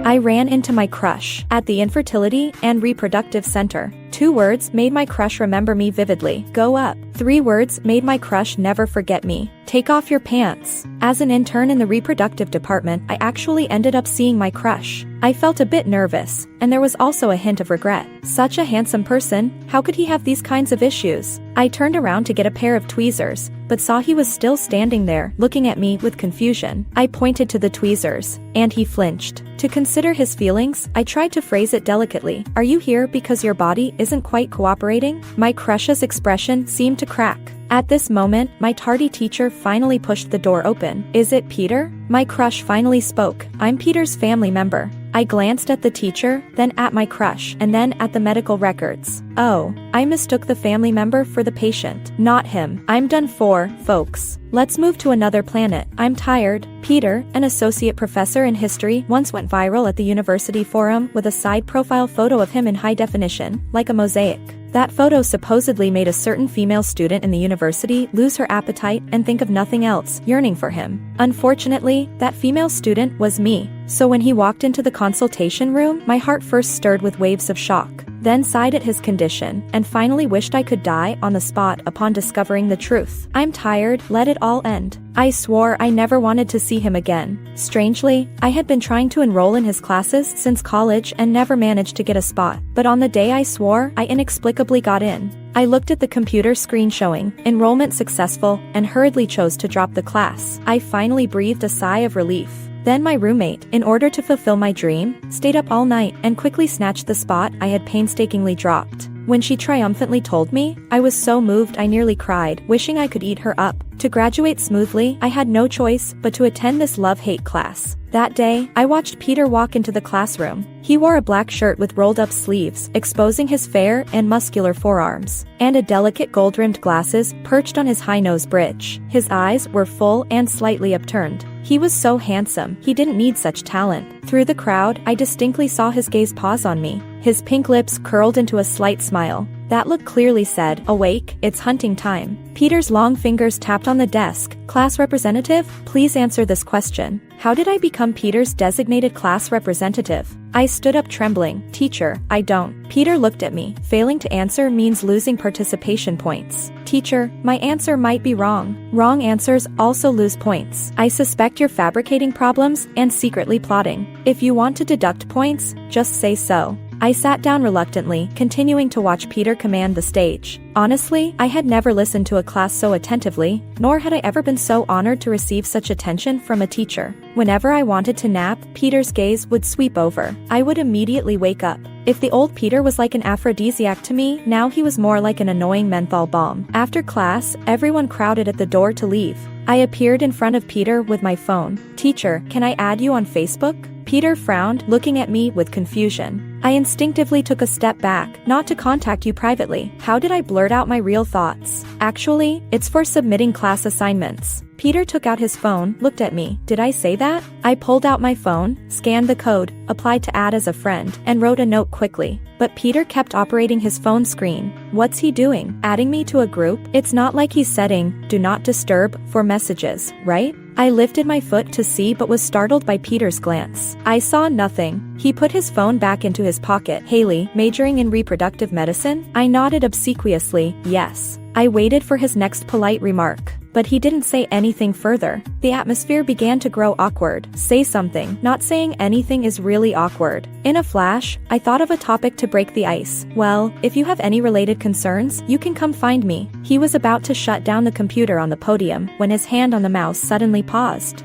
I ran into my crush at the Infertility and Reproductive Center. 2 words made my crush remember me vividly. Go up. 3 words made my crush never forget me. Take off your pants. As an intern in the reproductive department, I actually ended up seeing my crush. I felt a bit nervous, and there was also a hint of regret. Such a handsome person, how could he have these kinds of issues? I turned around to get a pair of tweezers, but saw he was still standing there, looking at me with confusion. I pointed to the tweezers, and he flinched. To consider his feelings, I tried to phrase it delicately. Are you here because your body isn't quite cooperating? My crush's expression seemed to crack. At this moment, my tardy teacher finally pushed the door open. Is it Peter? My crush finally spoke. I'm Peter's family member. I glanced at the teacher, then at my crush, and then at the medical records. Oh, I mistook the family member for the patient. Not him. I'm done for, folks. Let's move to another planet. I'm tired. Peter, an associate professor in history, once went viral at the university forum with a side profile photo of him in high definition, like a mosaic. That photo supposedly made a certain female student in the university lose her appetite and think of nothing else, yearning for him. Unfortunately, that female student was me. So when he walked into the consultation room, my heart first stirred with waves of shock, then sighed at his condition, and finally wished I could die on the spot upon discovering the truth. I'm tired, let it all end. I swore I never wanted to see him again. Strangely, I had been trying to enroll in his classes since college and never managed to get a spot. But on the day I swore, I inexplicably got in. I looked at the computer screen showing enrollment successful and hurriedly chose to drop the class. I finally breathed a sigh of relief. Then my roommate, in order to fulfill my dream, stayed up all night and quickly snatched the spot I had painstakingly dropped. When she triumphantly told me, I was so moved I nearly cried, wishing I could eat her up. To graduate smoothly, I had no choice but to attend this love-hate class. That day, I watched Peter walk into the classroom. He wore a black shirt with rolled-up sleeves, exposing his fair and muscular forearms, and a delicate gold-rimmed glasses perched on his high-nose bridge. His eyes were full and slightly upturned. He was so handsome, he didn't need such talent. Through the crowd, I distinctly saw his gaze pause on me. His pink lips curled into a slight smile. That look clearly said, awake, it's hunting time. Peter's long fingers tapped on the desk. Class representative, please answer this question. How did I become Peter's designated class representative? I stood up trembling. Teacher, I don't. Peter looked at me. Failing to answer means losing participation points. Teacher, my answer might be wrong. Wrong answers also lose points. I suspect you're fabricating problems and secretly plotting. If you want to deduct points, just say so. I sat down reluctantly, continuing to watch Peter command the stage. Honestly, I had never listened to a class so attentively, nor had I ever been so honored to receive such attention from a teacher. Whenever I wanted to nap, Peter's gaze would sweep over. I would immediately wake up. If the old Peter was like an aphrodisiac to me, now he was more like an annoying menthol bomb. After class, everyone crowded at the door to leave. I appeared in front of Peter with my phone. Teacher, can I add you on Facebook? Peter frowned, looking at me with confusion. I instinctively took a step back, not to contact you privately. How did I blurt out my real thoughts? Actually, it's for submitting class assignments. Peter took out his phone, looked at me. Did I say that? I pulled out my phone, scanned the code, applied to add as a friend, and wrote a note quickly. But Peter kept operating his phone screen. What's he doing? Adding me to a group? It's not like he's setting "Do Not Disturb" for messages, right? I lifted my foot to see but was startled by Peter's glance. I saw nothing. He put his phone back into his pocket. Haley, majoring in reproductive medicine? I nodded obsequiously, yes. I waited for his next polite remark, but he didn't say anything further. The atmosphere began to grow awkward. Say something. Not saying anything is really awkward. In a flash, I thought of a topic to break the ice. Well, if you have any related concerns, you can come find me. He was about to shut down the computer on the podium when his hand on the mouse suddenly paused.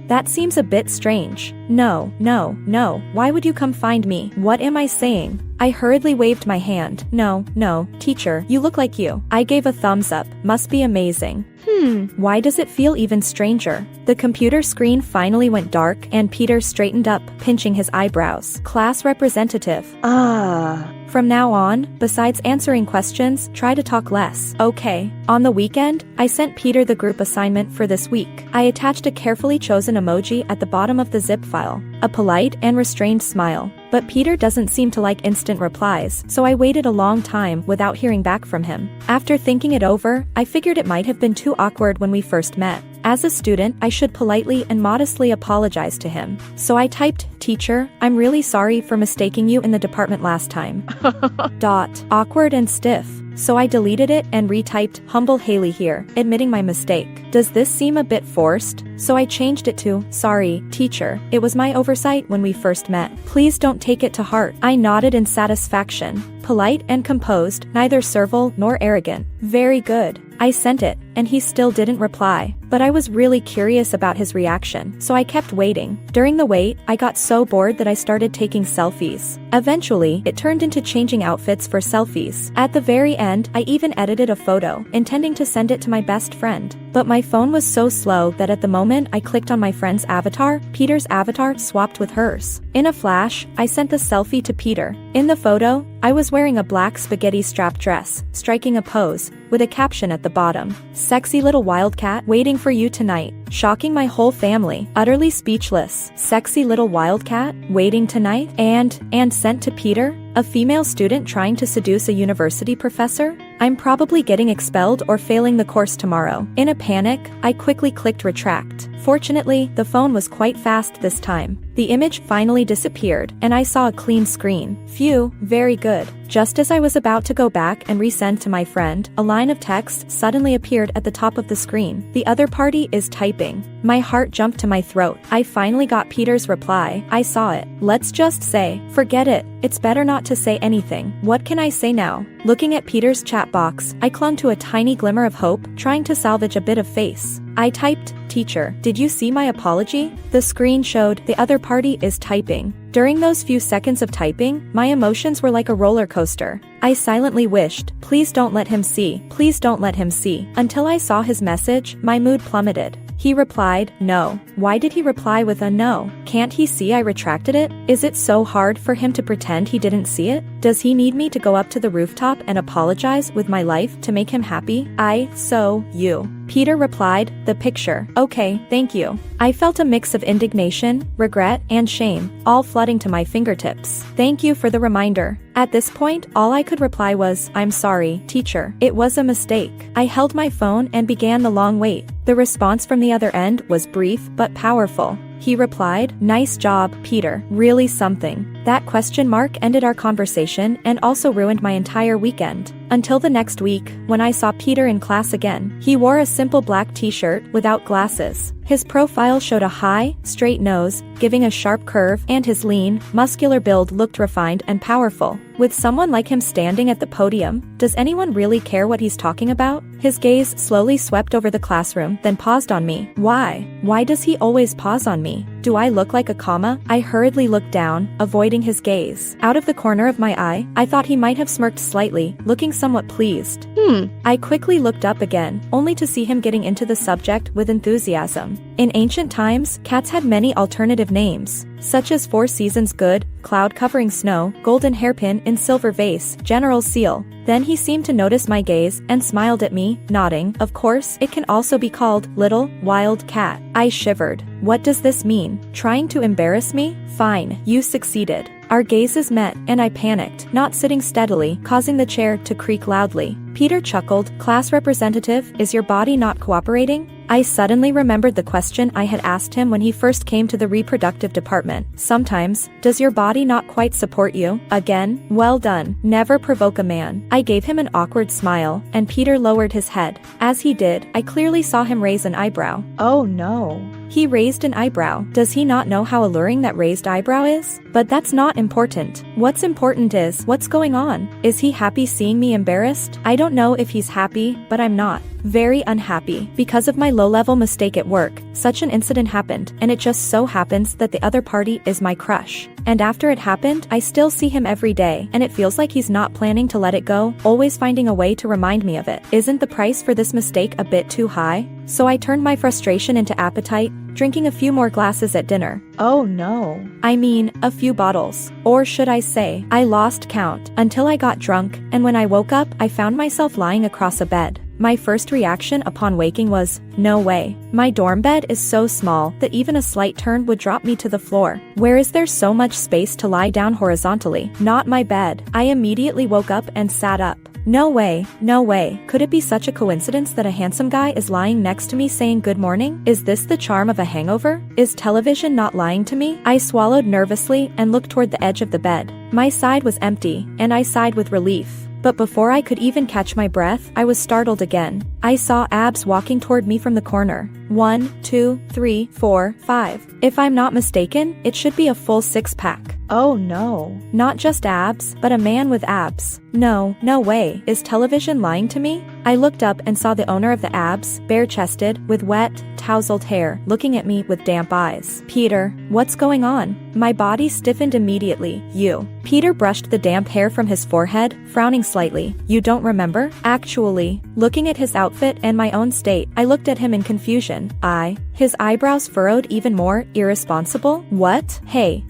That seems a bit strange. No. Why would you come find me? What am I saying? I hurriedly waved my hand. No, teacher, you look like you. I gave a thumbs up. Must be amazing. Why does it feel even stranger? The computer screen finally went dark and Peter straightened up, pinching his eyebrows. Class representative. From now on, besides answering questions, try to talk less. Okay. On the weekend, I sent Peter the group assignment for this week. I attached a carefully chosen emoji at the bottom of the zip file. A polite and restrained smile. But Peter doesn't seem to like instant replies, so I waited a long time without hearing back from him. After thinking it over, I figured it might have been too awkward when we first met. As a student, I should politely and modestly apologize to him. So I typed, "Teacher, I'm really sorry for mistaking you in the department last time." Awkward and stiff. So I deleted it and retyped, "Humble Haley here, admitting my mistake. Does this seem a bit forced?" So I changed it to, "Sorry, teacher, it was my oversight when we first met. Please don't take it to heart." I nodded in satisfaction. Polite and composed, neither servile nor arrogant. Very good. I sent it, and he still didn't reply. But I was really curious about his reaction, so I kept waiting. During the wait, I got so bored that I started taking selfies. Eventually, it turned into changing outfits for selfies. At the very end, I even edited a photo, intending to send it to my best friend. But my phone was so slow that at the moment I clicked on my friend's avatar, Peter's avatar swapped with hers. In a flash, I sent the selfie to Peter. In the photo, I was wearing a black spaghetti strap dress, striking a pose, with a caption at the bottom, "Sexy little wildcat, waiting for you tonight." Shocking my whole family, utterly speechless. Sexy little wildcat, waiting tonight? And sent to Peter? A female student trying to seduce a university professor? I'm probably getting expelled or failing the course tomorrow. In a panic, I quickly clicked retract. Fortunately, the phone was quite fast this time. The image finally disappeared, and I saw a clean screen. Phew, very good. Just as I was about to go back and resend to my friend, a line of text suddenly appeared at the top of the screen. "The other party is typing." My heart jumped to my throat. I finally got Peter's reply. I saw it. Let's just say, forget it. It's better not to say anything. What can I say now? Looking at Peter's chat box, I clung to a tiny glimmer of hope, trying to salvage a bit of face. I typed, "Teacher, did you see my apology?" The screen showed, "The other party is typing." During those few seconds of typing, my emotions were like a roller coaster. I silently wished, "Please don't let him see. Please don't let him see." Until I saw his message, my mood plummeted. He replied, "No." Why did he reply with a no? Can't he see I retracted it? Is it so hard for him to pretend he didn't see it? Does he need me to go up to the rooftop and apologize with my life to make him happy? You. Peter replied, "The picture. Okay, thank you." I felt a mix of indignation, regret, and shame, all flooding to my fingertips. "Thank you for the reminder." At this point, all I could reply was, "I'm sorry, teacher. It was a mistake." I held my phone and began the long wait. The response from the other end was brief but powerful. He replied, "Nice job, Peter. Really something." That question mark ended our conversation and also ruined my entire weekend. Until the next week, when I saw Peter in class again. He wore a simple black t-shirt without glasses. His profile showed a high, straight nose, giving a sharp curve, and his lean, muscular build looked refined and powerful. With someone like him standing at the podium, does anyone really care what he's talking about? His gaze slowly swept over the classroom, then paused on me. Why? Why does he always pause on me? Do I look like a comma? I hurriedly looked down, avoiding his gaze. Out of the corner of my eye, I thought he might have smirked slightly, looking somewhat pleased. I quickly looked up again, only to see him getting into the subject with enthusiasm. In ancient times, cats had many alternative names, such as 4 Seasons Good, Cloud Covering Snow, Golden Hairpin in Silver Vase, General Seal. Then he seemed to notice my gaze and smiled at me, nodding. Of course, it can also be called Little Wild Cat. I shivered. What does this mean? Trying to embarrass me? Fine, you succeeded. Our gazes met, and I panicked, not sitting steadily, causing the chair to creak loudly. Peter chuckled, "Class representative, is your body not cooperating?" I suddenly remembered the question I had asked him when he first came to the reproductive department. Sometimes, does your body not quite support you? Again, well done. Never provoke a man. I gave him an awkward smile, and Peter lowered his head. As he did, I clearly saw him raise an eyebrow. Oh no. He raised an eyebrow. Does he not know how alluring that raised eyebrow is? But that's not important. What's important is, what's going on? Is he happy seeing me embarrassed? I don't know if he's happy, but I'm not. Very unhappy. Because of my low-level mistake at work, such an incident happened, and it just so happens that the other party is my crush. And after it happened, I still see him every day, and it feels like he's not planning to let it go, always finding a way to remind me of it. Isn't the price for this mistake a bit too high? So I turned my frustration into appetite, drinking a few more glasses at dinner. Oh no. I mean, a few bottles. Or should I say, I lost count, until I got drunk, and when I woke up, I found myself lying across a bed. My first reaction upon waking was, no way. My dorm bed is so small that even a slight turn would drop me to the floor. Where is there so much space to lie down horizontally? Not my bed. I immediately woke up and sat up. No way, no way. Could it be such a coincidence that a handsome guy is lying next to me saying good morning? Is this the charm of a hangover? Is television not lying to me? I swallowed nervously and looked toward the edge of the bed. My side was empty, and I sighed with relief. But before I could even catch my breath, I was startled again. I saw abs walking toward me from the corner. 1, 2, 3, 4, 5. If I'm not mistaken, it should be a full 6-pack. Oh no. Not just abs, but a man with abs. No, no way. Is television lying to me? I looked up and saw the owner of the abs, bare-chested, with wet, tousled hair, looking at me with damp eyes. Peter, what's going on? My body stiffened immediately. You. Peter brushed the damp hair from his forehead, frowning slightly. You don't remember? Actually, looking at his outfit and my own state, I looked at him in confusion. His eyebrows furrowed even more. Irresponsible? What? Hey,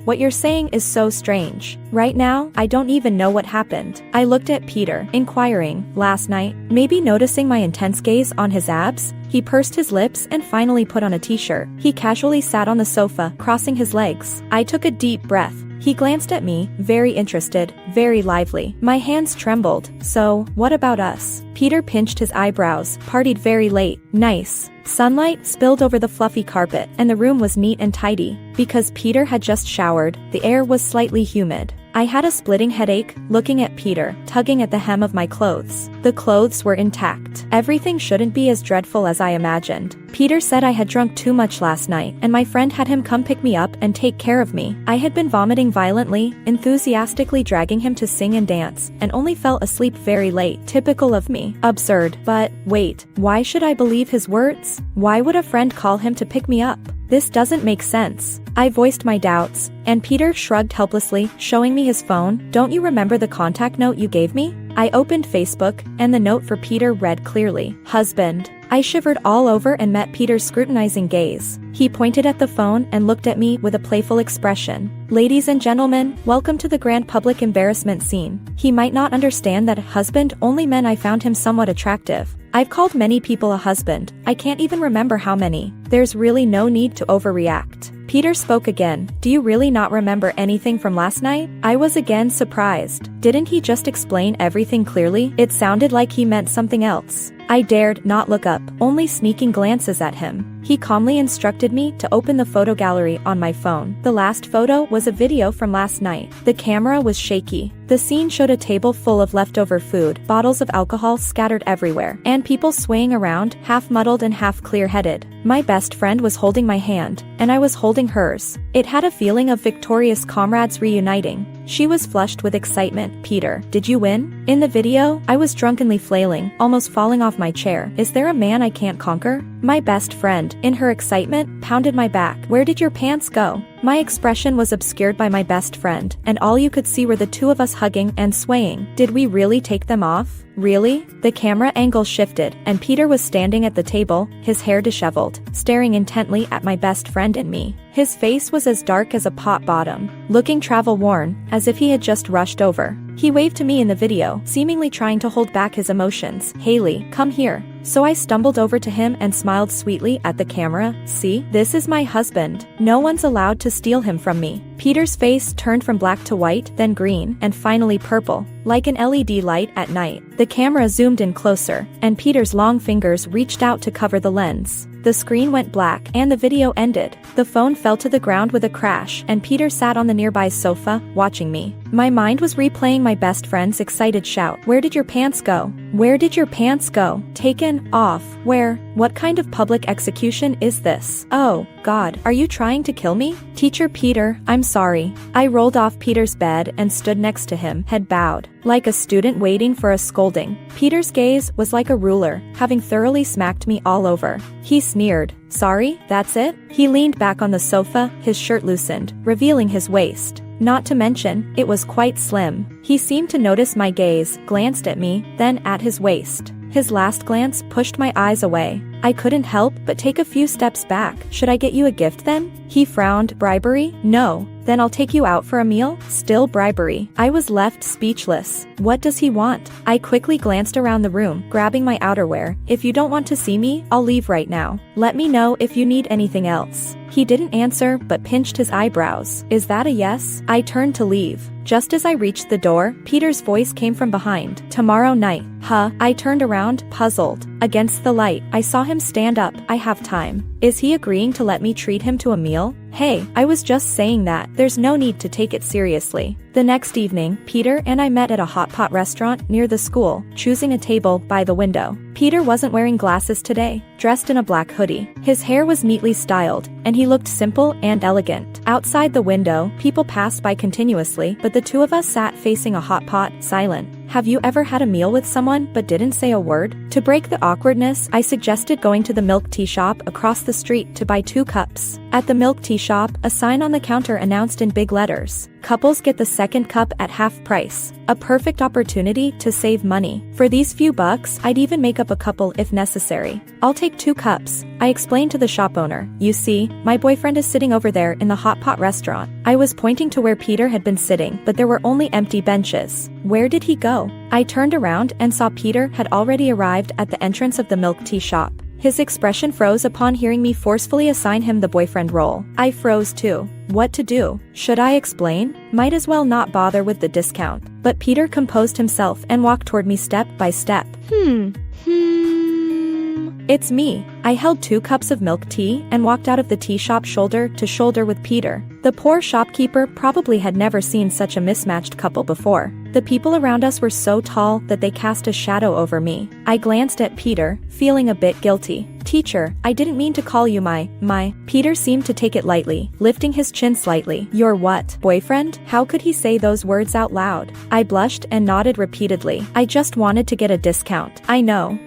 what you're saying is so strange. Right now, I don't even know what happened. I looked at Peter, inquiring. Last night, maybe noticing my intense gaze on his abs, he pursed his lips and finally put on a t-shirt. He casually sat on the sofa, crossing his legs. I took a deep breath. He glanced at me, very interested, very lively. My hands trembled. So, what about us? Peter pinched his eyebrows. Partied very late. Nice. Sunlight spilled over the fluffy carpet, and the room was neat and tidy. Because Peter had just showered, the air was slightly humid. I had a splitting headache, looking at Peter, tugging at the hem of my clothes. The clothes were intact. Everything shouldn't be as dreadful as I imagined. Peter said I had drunk too much last night, and my friend had him come pick me up and take care of me. I had been vomiting violently, enthusiastically dragging him to sing and dance, and only fell asleep very late. Typical of me. Absurd. But, wait, why should I believe his words? Why would a friend call him to pick me up? This doesn't make sense. I voiced my doubts, and Peter shrugged helplessly, showing me his phone. Don't you remember the contact note you gave me? I opened Facebook, and the note for Peter read clearly. Husband. I shivered all over and met Peter's scrutinizing gaze. He pointed at the phone and looked at me with a playful expression. Ladies and gentlemen, welcome to the grand public embarrassment scene. He might not understand that husband only meant I found him somewhat attractive. I've called many people a husband. I can't even remember how many. There's really no need to overreact. Peter spoke again. Do you really not remember anything from last night? I was again surprised. Didn't he just explain everything clearly? It sounded like he meant something else. I dared not look up, only sneaking glances at him. He calmly instructed me to open the photo gallery on my phone. The last photo was a video from last night. The camera was shaky. The scene showed a table full of leftover food, bottles of alcohol scattered everywhere, and people swaying around, half muddled and half clear-headed. My best friend was holding my hand, and I was holding hers. It had a feeling of victorious comrades reuniting. She was flushed with excitement. Peter, did you win? In the video, I was drunkenly flailing, almost falling off my chair. Is there a man I can't conquer? My best friend, in her excitement, pounded my back. Where did your pants go? My expression was obscured by my best friend, and all you could see were the two of us hugging and swaying. Did we really take them off? Really? The camera angle shifted, and Peter was standing at the table, his hair disheveled, staring intently at my best friend and me. His face was as dark as a pot bottom, looking travel-worn, as if he had just rushed over. He waved to me in the video, seemingly trying to hold back his emotions. Haley, come here. So I stumbled over to him and smiled sweetly at the camera. See? This is my husband. No one's allowed to steal him from me. Peter's face turned from black to white, then green, and finally purple, like an LED light at night. The camera zoomed in closer, and Peter's long fingers reached out to cover the lens. The screen went black, and the video ended. The phone fell to the ground with a crash, and Peter sat on the nearby sofa, watching me. My mind was replaying my best friend's excited shout. Where did your pants go? Where did your pants go? Taken off. Where? What kind of public execution is this? Oh, God, are you trying to kill me? Teacher Peter, I'm sorry. I rolled off Peter's bed and stood next to him, head bowed, like a student waiting for a scolding. Peter's gaze was like a ruler, having thoroughly smacked me all over. He sneered. Sorry, that's it? He leaned back on the sofa, his shirt loosened, revealing his waist. Not to mention, it was quite slim. He seemed to notice my gaze, glanced at me, then at his waist. His last glance pushed my eyes away. I couldn't help but take a few steps back. Should I get you a gift then? He frowned. Bribery? No. Then I'll take you out for a meal? Still bribery. I was left speechless. What does he want? I quickly glanced around the room, grabbing my outerwear. If you don't want to see me, I'll leave right now. Let me know if you need anything else. He didn't answer, but pinched his eyebrows. Is that a yes? I turned to leave. Just as I reached the door, Peter's voice came from behind. Tomorrow night. Huh? I turned around, puzzled. Against the light, I saw him stand up. I have time. Is he agreeing to let me treat him to a meal? Hey, I was just saying that. There's no need to take it seriously. The next evening, Peter and I met at a hot pot restaurant near the school, choosing a table by the window. Peter wasn't wearing glasses today, dressed in a black hoodie. His hair was neatly styled, and he looked simple and elegant. Outside the window, people passed by continuously, but the two of us sat facing a hot pot, silent. Have you ever had a meal with someone but didn't say a word? To break the awkwardness, I suggested going to the milk tea shop across the street to buy 2 cups. At the milk tea shop, a sign on the counter announced in big letters, "Couples get the second cup at half price." A perfect opportunity to save money. For these few bucks, I'd even make up a couple if necessary. I'll take 2 cups, I explained to the shop owner. You see, my boyfriend is sitting over there in the hot pot restaurant. I was pointing to where Peter had been sitting, but there were only empty benches. Where did he go? I turned around and saw Peter had already arrived at the entrance of the milk tea shop. His expression froze upon hearing me forcefully assign him the boyfriend role. I froze too. What to do? Should I explain? Might as well not bother with the discount. But Peter composed himself and walked toward me step by step. It's me. I held 2 cups of milk tea and walked out of the tea shop shoulder to shoulder with Peter. The poor shopkeeper probably had never seen such a mismatched couple before. The people around us were so tall that they cast a shadow over me. I glanced at Peter, feeling a bit guilty. Teacher, I didn't mean to call you my. Peter seemed to take it lightly, lifting his chin slightly. Your what? Boyfriend? How could he say those words out loud? I blushed and nodded repeatedly. I just wanted to get a discount. I know.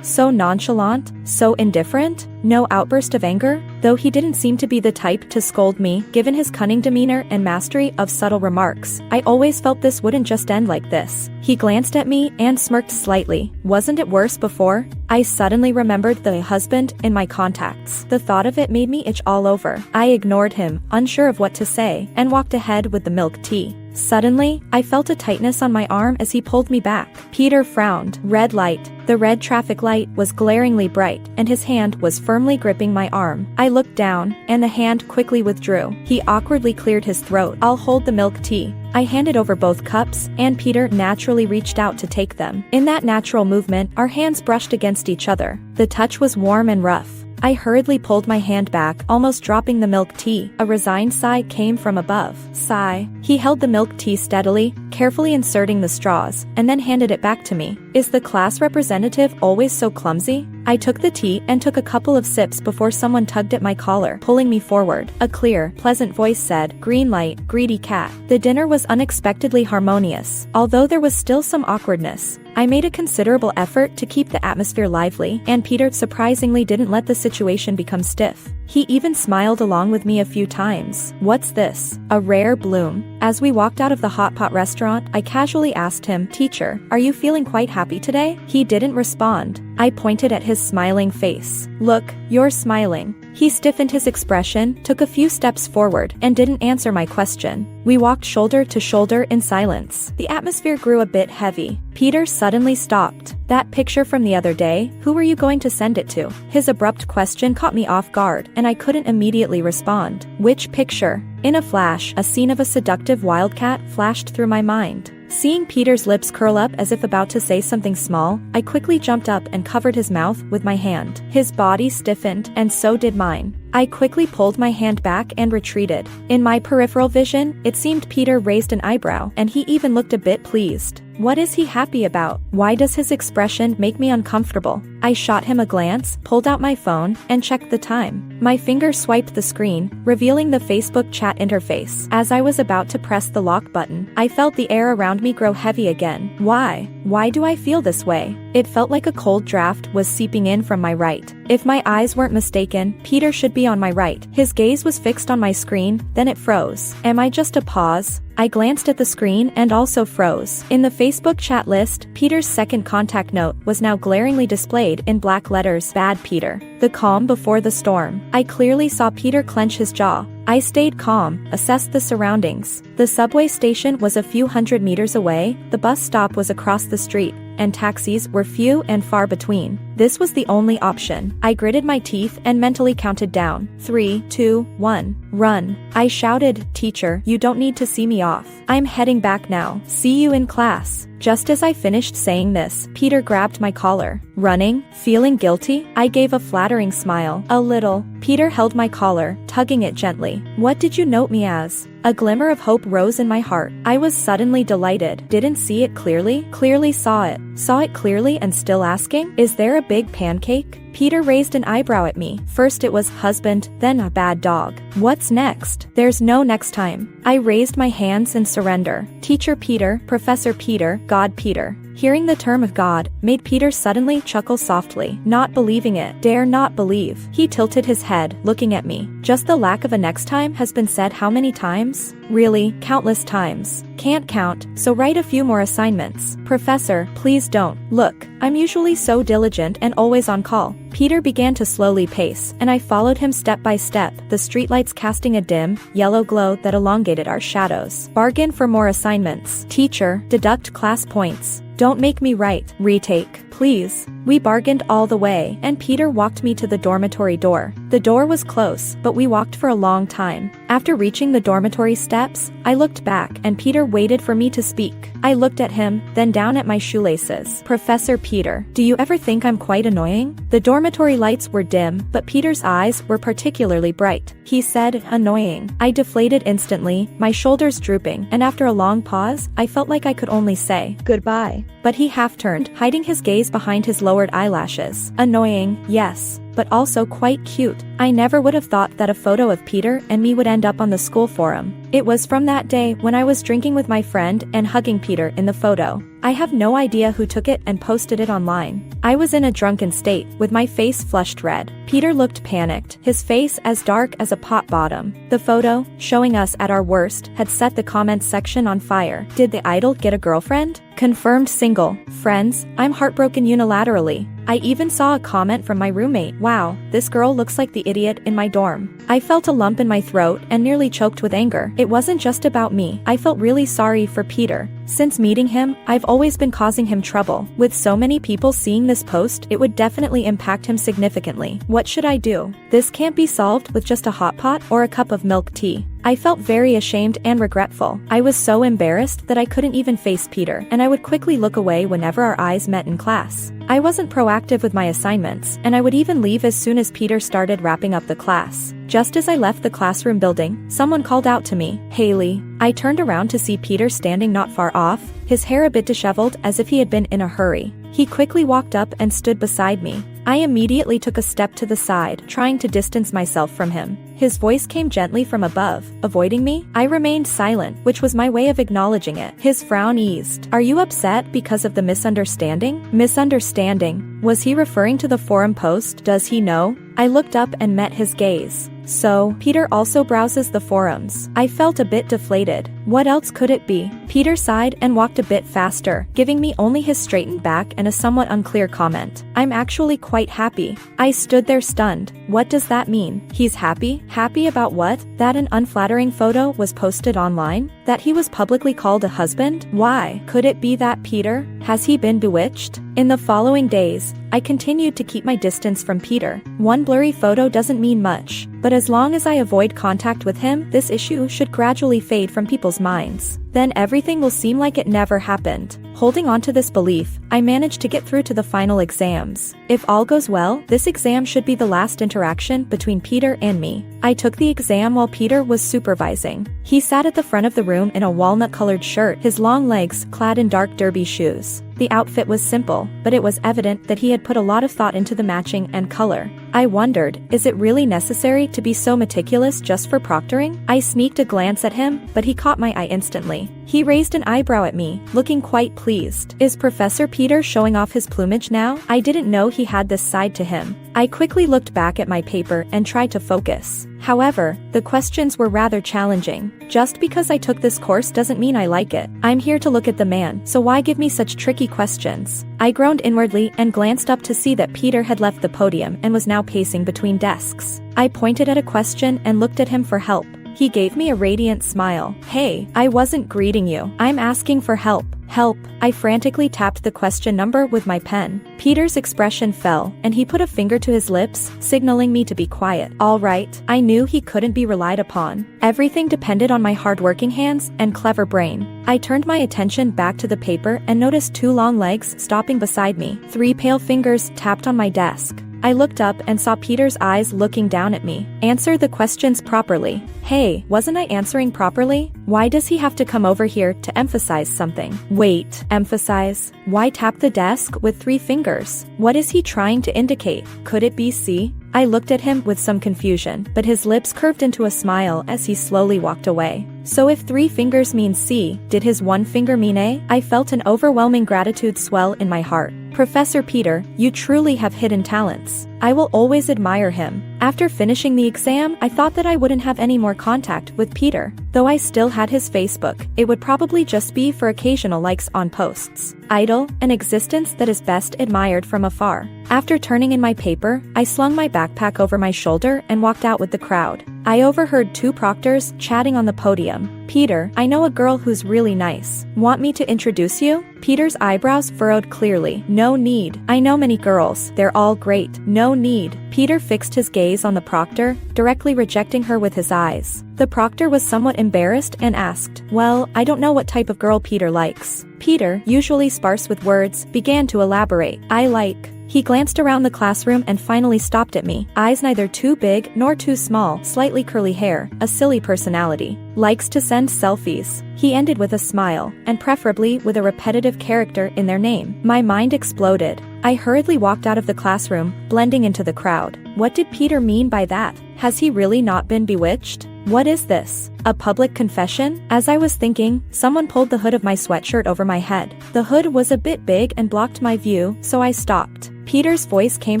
So nonchalant? So indifferent? No outburst of anger? Though he didn't seem to be the type to scold me, given his cunning demeanor and mastery of subtle remarks, I always felt this wouldn't just end like this. He glanced at me and smirked slightly. Wasn't it worse before? I suddenly remembered the husband in my contacts. The thought of it made me itch all over. I ignored him, unsure of what to say, and walked ahead with the milk tea. Suddenly, I felt a tightness on my arm as he pulled me back. Peter frowned. Red light. The red traffic light was glaringly bright, and his hand was firmly gripping my arm. I looked down, and the hand quickly withdrew. He awkwardly cleared his throat. I'll hold the milk tea. I handed over both cups, and Peter naturally reached out to take them. In that natural movement, our hands brushed against each other. The touch was warm and rough. I hurriedly pulled my hand back, almost dropping the milk tea. A resigned sigh came from above. Sigh. He held the milk tea steadily, carefully inserting the straws, and then handed it back to me. Is the class representative always so clumsy? I took the tea and took a couple of sips before someone tugged at my collar, pulling me forward. A clear, pleasant voice said, "Green light, greedy cat." The dinner was unexpectedly harmonious, although there was still some awkwardness. I made a considerable effort to keep the atmosphere lively, and Peter surprisingly didn't let the situation become stiff. He even smiled along with me a few times. What's this? A rare bloom. As we walked out of the hot pot restaurant, I casually asked him, Teacher, are you feeling quite happy today? He didn't respond. I pointed at his smiling face. Look, you're smiling. He stiffened his expression, took a few steps forward, and didn't answer my question. We walked shoulder to shoulder in silence. The atmosphere grew a bit heavy. Peter suddenly stopped. That picture from the other day, who were you going to send it to? His abrupt question caught me off guard, and I couldn't immediately respond. Which picture? In a flash, a scene of a seductive wildcat flashed through my mind. Seeing Peter's lips curl up as if about to say something small, I quickly jumped up and covered his mouth with my hand. His body stiffened, and so did mine. I quickly pulled my hand back and retreated. In my peripheral vision, it seemed Peter raised an eyebrow, and he even looked a bit pleased. What is he happy about? Why does his expression make me uncomfortable? I shot him a glance, pulled out my phone, and checked the time. My finger swiped the screen, revealing the Facebook chat interface. As I was about to press the lock button, I felt the air around me grow heavy again. Why? Why do I feel this way? It felt like a cold draft was seeping in from my right. If my eyes weren't mistaken, Peter should be on my right. His gaze was fixed on my screen, then it froze. Am I just a pause? I glanced at the screen and also froze. In the Facebook chat list, Peter's second contact note was now glaringly displayed in black letters: Bad Peter. The calm before the storm. I clearly saw Peter clench his jaw. I stayed calm, assessed the surroundings. The subway station was a few hundred meters away, the bus stop was across the street, and taxis were few and far between. This was the only option. I gritted my teeth and mentally counted down. 3, 2, 1. Run. I shouted, "Teacher, you don't need to see me off. I'm heading back now. See you in class." Just as I finished saying this, Peter grabbed my collar. Running? Feeling guilty? I gave a flattering smile. A little. Peter held my collar, tugging it gently. "What did you note me as?" A glimmer of hope rose in my heart. I was suddenly delighted. Didn't see it clearly? Clearly saw it. Saw it clearly and still asking, "Is there a big pancake?" Peter raised an eyebrow at me. First it was husband, then a bad dog. What's next? There's no next time. I raised my hands in surrender. Teacher Peter, Professor Peter, God Peter. Hearing the term of God made Peter suddenly chuckle softly, not believing it. Dare not believe. He tilted his head, looking at me. Just the lack of a next time has been said how many times? Really, countless times. Can't count, so write a few more assignments. Professor, please don't. Look, I'm usually so diligent and always on call. Peter began to slowly pace, and I followed him step by step, the streetlights casting a dim, yellow glow that elongated our shadows. Bargain for more assignments. Teacher, deduct class points. Don't make me write. Retake, please. We bargained all the way, and Peter walked me to the dormitory door. The door was close, but we walked for a long time. After reaching the dormitory steps, I looked back, and Peter waited for me to speak. I looked at him, then down at my shoelaces. Professor Peter, do you ever think I'm quite annoying? The dormitory lights were dim, but Peter's eyes were particularly bright. He said, annoying. I deflated instantly, my shoulders drooping, and after a long pause, I felt like I could only say, goodbye. But he half-turned, hiding his gaze behind his lowered eyelashes. Annoying, yes, but also quite cute. I never would have thought that a photo of Peter and me would end up on the school forum. It was from that day when I was drinking with my friend and hugging Peter in the photo. I have no idea who took it and posted it online. I was in a drunken state, with my face flushed red. Peter looked panicked, his face as dark as a pot bottom. The photo, showing us at our worst, had set the comments section on fire. Did the idol get a girlfriend? Confirmed single. Friends, I'm heartbroken unilaterally. I even saw a comment from my roommate. Wow, this girl looks like the idiot in my dorm. I felt a lump in my throat and nearly choked with anger. It wasn't just about me. I felt really sorry for Peter. Since meeting him, I've always been causing him trouble. With so many people seeing this post, it would definitely impact him significantly. What should I do? This can't be solved with just a hot pot or a cup of milk tea. I felt very ashamed and regretful. I was so embarrassed that I couldn't even face Peter, and I would quickly look away whenever our eyes met in class. I wasn't proactive with my assignments, and I would even leave as soon as Peter started wrapping up the class. Just as I left the classroom building, someone called out to me, Haley. I turned around to see Peter standing not far off, his hair a bit disheveled as if he had been in a hurry. He quickly walked up and stood beside me. I immediately took a step to the side, trying to distance myself from him. His voice came gently from above, avoiding me. I remained silent, which was my way of acknowledging it. His frown eased. Are you upset because of the misunderstanding? Misunderstanding? Was he referring to the forum post? Does he know? I looked up and met his gaze. So, Peter also browses the forums. I felt a bit deflated. What else could it be? Peter sighed and walked a bit faster, giving me only his straightened back and a somewhat unclear comment. I'm actually quite happy. I stood there stunned. What does that mean? He's happy? Happy about what? That an unflattering photo was posted online? That he was publicly called a husband? Why? Could it be that Peter? Has he been bewitched? In the following days, I continued to keep my distance from Peter. One blurry photo doesn't mean much, but as long as I avoid contact with him, this issue should gradually fade from people's minds. Then everything will seem like it never happened. Holding on to this belief, I managed to get through to the final exams. If all goes well, this exam should be the last interaction between Peter and me. I took the exam while Peter was supervising. He sat at the front of the room in a walnut-colored shirt, his long legs clad in dark derby shoes. The outfit was simple, but it was evident that he had put a lot of thought into the matching and color. I wondered, is it really necessary to be so meticulous just for proctoring? I sneaked a glance at him, but he caught my eye instantly. me. He raised an eyebrow at me, looking quite pleased. Is Professor Peter showing off his plumage now? I didn't know he had this side to him. I quickly looked back at my paper and tried to focus. However, the questions were rather challenging. Just because I took this course doesn't mean I like it. I'm here to look at the man, so why give me such tricky questions? I groaned inwardly and glanced up to see that Peter had left the podium and was now pacing between desks. I pointed at a question and looked at him for help. He gave me a radiant smile. Hey, I wasn't greeting you. I'm asking for help. Help. I frantically tapped the question number with my pen. Peter's expression fell, and he put a finger to his lips, signaling me to be quiet. All right. I knew he couldn't be relied upon. Everything depended on my hard-working hands and clever brain. I turned my attention back to the paper and noticed 2 long legs stopping beside me. 3 pale fingers tapped on my desk. I looked up and saw Peter's eyes looking down at me. Answer the questions properly. Hey, wasn't I answering properly? Why does he have to come over here to emphasize something? Wait, emphasize? Why tap the desk with 3 fingers? What is he trying to indicate? Could it be C? I looked at him with some confusion, but his lips curved into a smile as he slowly walked away. So if 3 fingers mean C, did his 1 finger mean A? I felt an overwhelming gratitude swell in my heart. Professor Peter, you truly have hidden talents. I will always admire him. After finishing the exam, I thought that I wouldn't have any more contact with Peter. Though I still had his Facebook, it would probably just be for occasional likes on posts. Idle, an existence that is best admired from afar. After turning in my paper, I slung my backpack over my shoulder and walked out with the crowd. I overheard 2 proctors chatting on the podium. Peter, I know a girl who's really nice. Want me to introduce you? Peter's eyebrows furrowed clearly. No need. I know many girls. They're all great. No need. Peter fixed his gaze on the proctor, directly rejecting her with his eyes. The proctor was somewhat embarrassed and asked, well, I don't know what type of girl Peter likes. Peter, usually sparse with words, began to elaborate. I like. He glanced around the classroom and finally stopped at me. Eyes neither too big nor too small, slightly curly hair, a silly personality. Likes to send selfies. He ended with a smile, and preferably with a repetitive character in their name. My mind exploded. I hurriedly walked out of the classroom, blending into the crowd. What did Peter mean by that? Has he really not been bewitched? What is this? A public confession? As I was thinking, someone pulled the hood of my sweatshirt over my head. The hood was a bit big and blocked my view, so I stopped. Peter's voice came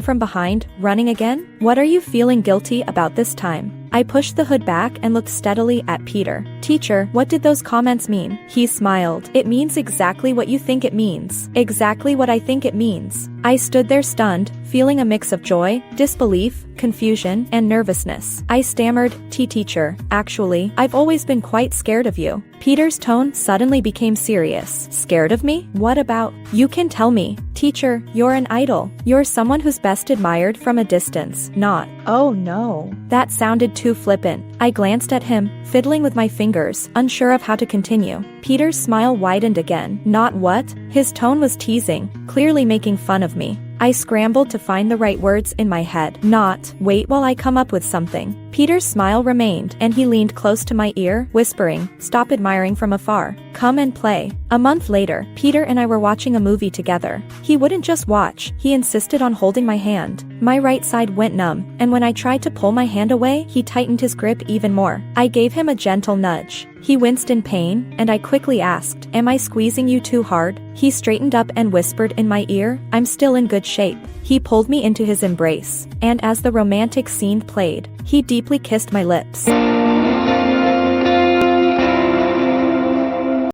from behind, running again? What are you feeling guilty about this time? I pushed the hood back and looked steadily at Peter. Teacher, what did those comments mean? He smiled. It means exactly what you think it means. Exactly what I think it means. I stood there stunned, feeling a mix of joy, disbelief, confusion, and nervousness. I stammered, Teacher, actually, I've always been quite scared of you. Peter's tone suddenly became serious. Scared of me? What about? You can tell me. Teacher, you're an idol. You're someone who's best admired from a distance, not. Oh no. That sounded too flippant. I glanced at him, fiddling with my fingers, unsure of how to continue. Peter's smile widened again. Not what? His tone was teasing, clearly making fun of me. I scrambled to find the right words in my head. Not, wait while I come up with something. Peter's smile remained, and he leaned close to my ear, whispering, stop admiring from afar. Come and play. A month later, Peter and I were watching a movie together. He wouldn't just watch, he insisted on holding my hand. My right side went numb, and when I tried to pull my hand away, he tightened his grip even more. I gave him a gentle nudge. He winced in pain, and I quickly asked, am I squeezing you too hard? He straightened up and whispered in my ear, I'm still in good shape. He pulled me into his embrace, and as the romantic scene played, he deeply kissed my lips.